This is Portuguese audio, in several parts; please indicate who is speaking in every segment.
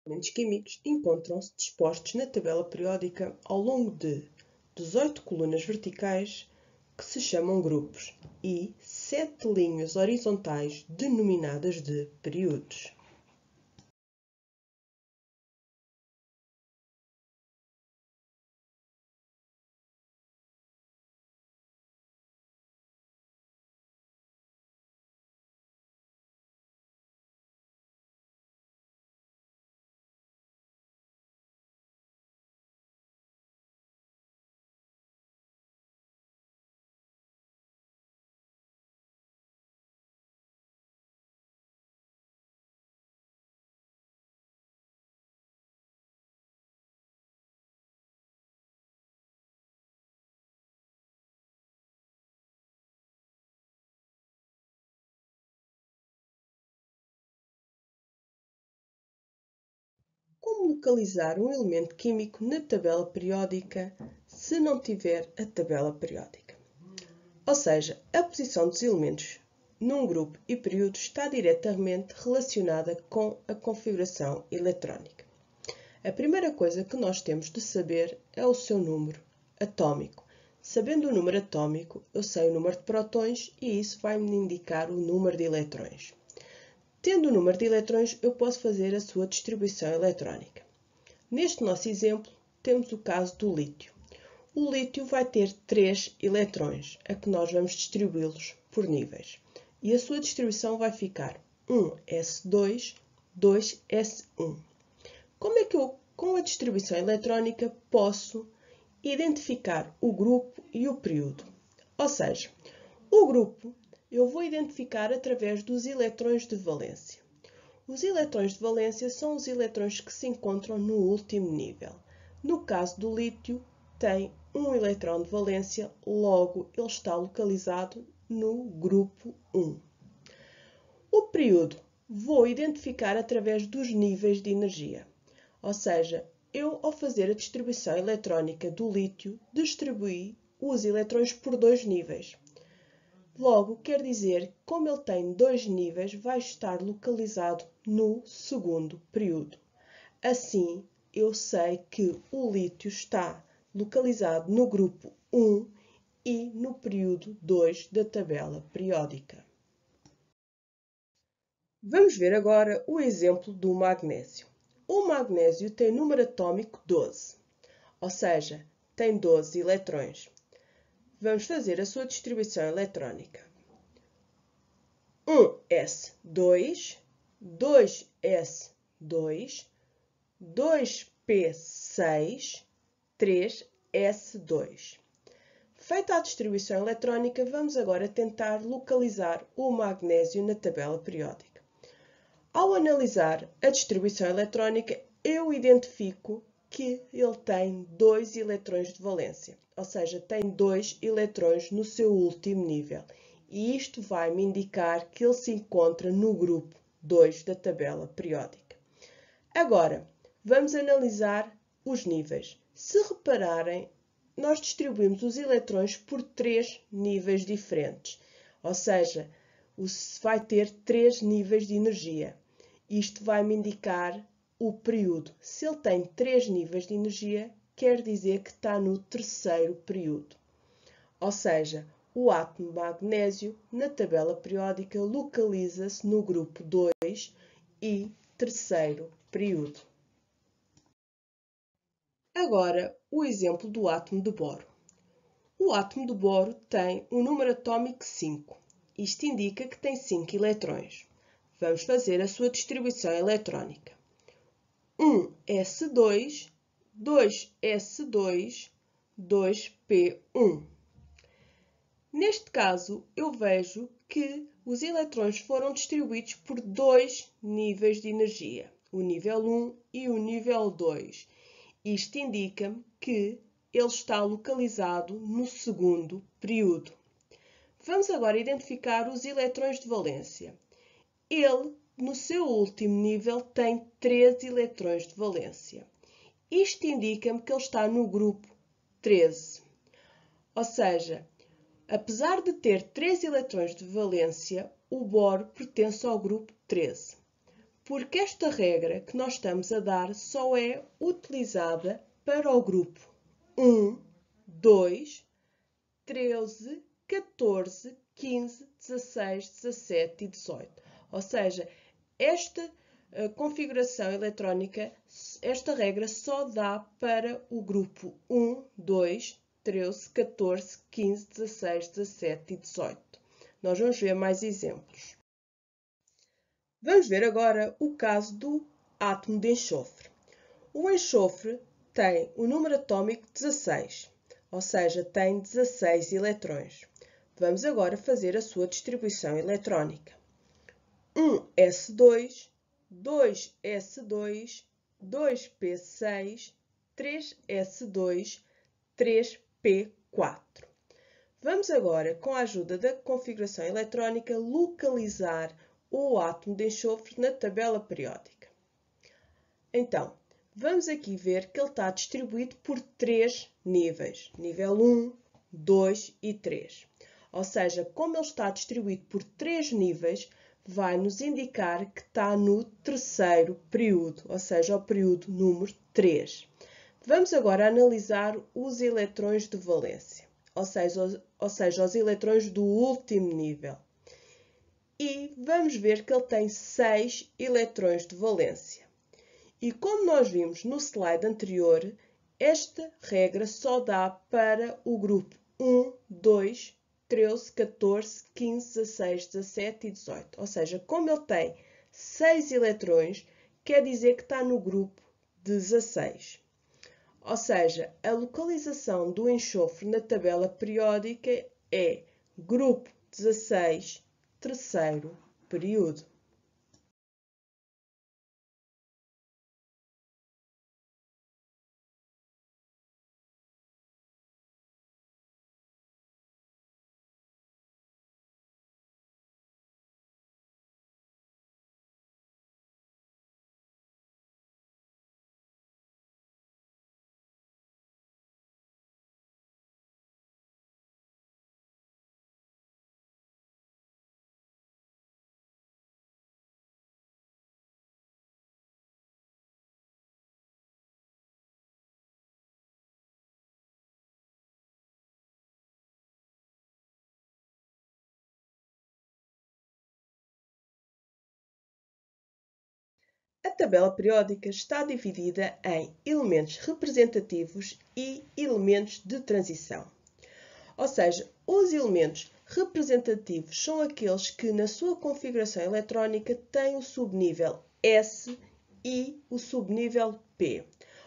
Speaker 1: Elementos químicos encontram-se dispostos na tabela periódica ao longo de 18 colunas verticais, que se chamam grupos, e 7 linhas horizontais denominadas de períodos. Como localizar um elemento químico na tabela periódica se não tiver a tabela periódica? Ou seja, a posição dos elementos num grupo e período está diretamente relacionada com a configuração eletrónica. A primeira coisa que nós temos de saber é o seu número atômico. Sabendo o número atômico, eu sei o número de prótons e isso vai-me indicar o número de eletrões. Tendo o número de eletrões, eu posso fazer a sua distribuição eletrónica. Neste nosso exemplo, temos o caso do lítio. O lítio vai ter 3 eletrões, a que nós vamos distribuí-los por níveis. E a sua distribuição vai ficar 1s2, 2s1. Como é que eu, com a distribuição eletrónica, posso identificar o grupo e o período? Ou seja, o grupo eu vou identificar através dos eletrões de valência. Os eletrões de valência são os eletrões que se encontram no último nível. No caso do lítio, tem um eletrão de valência, logo ele está localizado no grupo 1. O período vou identificar através dos níveis de energia. Ou seja, eu, ao fazer a distribuição eletrónica do lítio, distribuí os eletrões por 2 níveis. Logo, quer dizer, como ele tem 2 níveis, vai estar localizado no segundo período. Assim, eu sei que o lítio está localizado no grupo 1 e no período 2 da tabela periódica. Vamos ver agora o exemplo do magnésio. O magnésio tem número atômico 12, ou seja, tem 12 eletrões. Vamos fazer a sua distribuição eletrónica. 1s2, 2s2, 2p6, 3s2. Feita a distribuição eletrónica, vamos agora tentar localizar o magnésio na tabela periódica. Ao analisar a distribuição eletrónica, eu identifico que ele tem 2 eletrões de valência, ou seja, tem 2 eletrões no seu último nível. E isto vai me indicar que ele se encontra no grupo 2 da tabela periódica. Agora, vamos analisar os níveis. Se repararem, nós distribuímos os eletrões por 3 níveis diferentes, ou seja, vai ter 3 níveis de energia. Isto vai me indicar o período. Se ele tem 3 níveis de energia, quer dizer que está no terceiro período. Ou seja, o átomo magnésio, na tabela periódica, localiza-se no grupo 2 e terceiro período. Agora, o exemplo do átomo de boro. O átomo de boro tem um número atômico 5. Isto indica que tem 5 eletrões. Vamos fazer a sua distribuição eletrónica. 1s2, 2s2, 2p1. Neste caso, eu vejo que os eletrões foram distribuídos por 2 níveis de energia, o nível 1 e o nível 2. Isto indica-me que ele está localizado no segundo período. Vamos agora identificar os eletrões de valência. Ele, no seu último nível, tem 13 eletrões de valência. Isto indica-me que ele está no grupo 13. Ou seja, apesar de ter 3 eletrões de valência, o boro pertence ao grupo 13. Porque esta regra que nós estamos a dar só é utilizada para o grupo 1, 2, 13, 14, 15, 16, 17 e 18. Ou seja, esta configuração eletrónica, esta regra só dá para o grupo 1, 2, 13, 14, 15, 16, 17 e 18. Nós vamos ver mais exemplos. Vamos ver agora o caso do átomo de enxofre. O enxofre tem o número atômico 16, ou seja, tem 16 eletrões. Vamos agora fazer a sua distribuição eletrónica. 1s2, 2s2, 2p6, 3s2, 3p4. Vamos agora, com a ajuda da configuração eletrónica, localizar o átomo de enxofre na tabela periódica. Então, vamos aqui ver que ele está distribuído por 3 níveis. Nível 1, 2 e 3. Ou seja, como ele está distribuído por 3 níveis, vai nos indicar que está no terceiro período, ou seja, o período número 3. Vamos agora analisar os eletrões de valência, ou seja, os eletrões do último nível. E vamos ver que ele tem 6 eletrões de valência. E como nós vimos no slide anterior, esta regra só dá para o grupo 1, 2, 13, 14, 15, 16, 17 e 18. Ou seja, como ele tem 6 eletrões, quer dizer que está no grupo 16. Ou seja, a localização do enxofre na tabela periódica é grupo 16, terceiro período. A tabela periódica está dividida em elementos representativos e elementos de transição. Ou seja, os elementos representativos são aqueles que, na sua configuração eletrónica, têm o subnível S e o subnível P.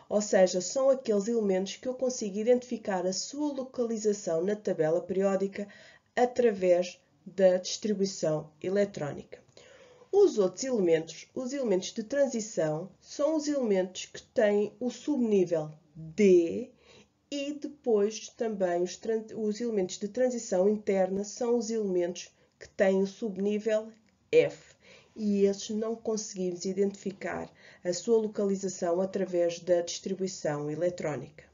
Speaker 1: Ou seja, são aqueles elementos que eu consigo identificar a sua localização na tabela periódica através da distribuição eletrónica. Os outros elementos, os elementos de transição, são os elementos que têm o subnível D e depois também os elementos de transição interna são os elementos que têm o subnível F. E esses não conseguimos identificar a sua localização através da distribuição eletrónica.